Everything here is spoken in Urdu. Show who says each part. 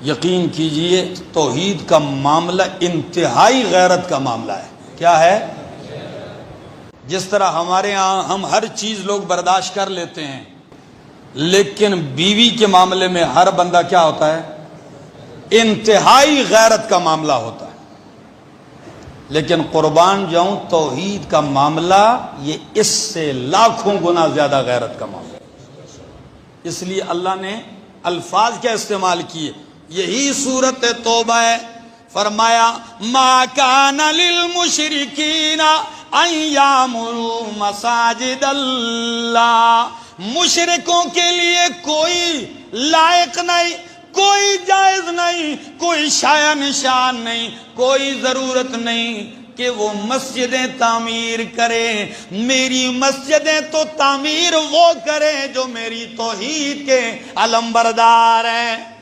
Speaker 1: یقین کیجئے توحید کا معاملہ انتہائی غیرت کا معاملہ ہے۔ کیا ہے؟ جس طرح ہمارے ہاں ہم ہر چیز لوگ برداشت کر لیتے ہیں، لیکن بیوی کے معاملے میں ہر بندہ کیا ہوتا ہے؟ انتہائی غیرت کا معاملہ ہوتا ہے۔ لیکن قربان جاؤں، توحید کا معاملہ یہ اس سے لاکھوں گنا زیادہ غیرت کا معاملہ ہے۔ اس لیے اللہ نے الفاظ کیا استعمال کیے؟ یہی سورت توبہ ہے۔ فرمایا ما کان للمشرکین ان یعمروا مساجد اللہ، مشرکوں کے لیے کوئی لائق نہیں، کوئی جائز نہیں، کوئی شایع نشان نہیں، کوئی ضرورت نہیں کہ وہ مسجدیں تعمیر کریں۔ میری مسجدیں تو تعمیر وہ کریں جو میری توحید کے علمبردار ہیں۔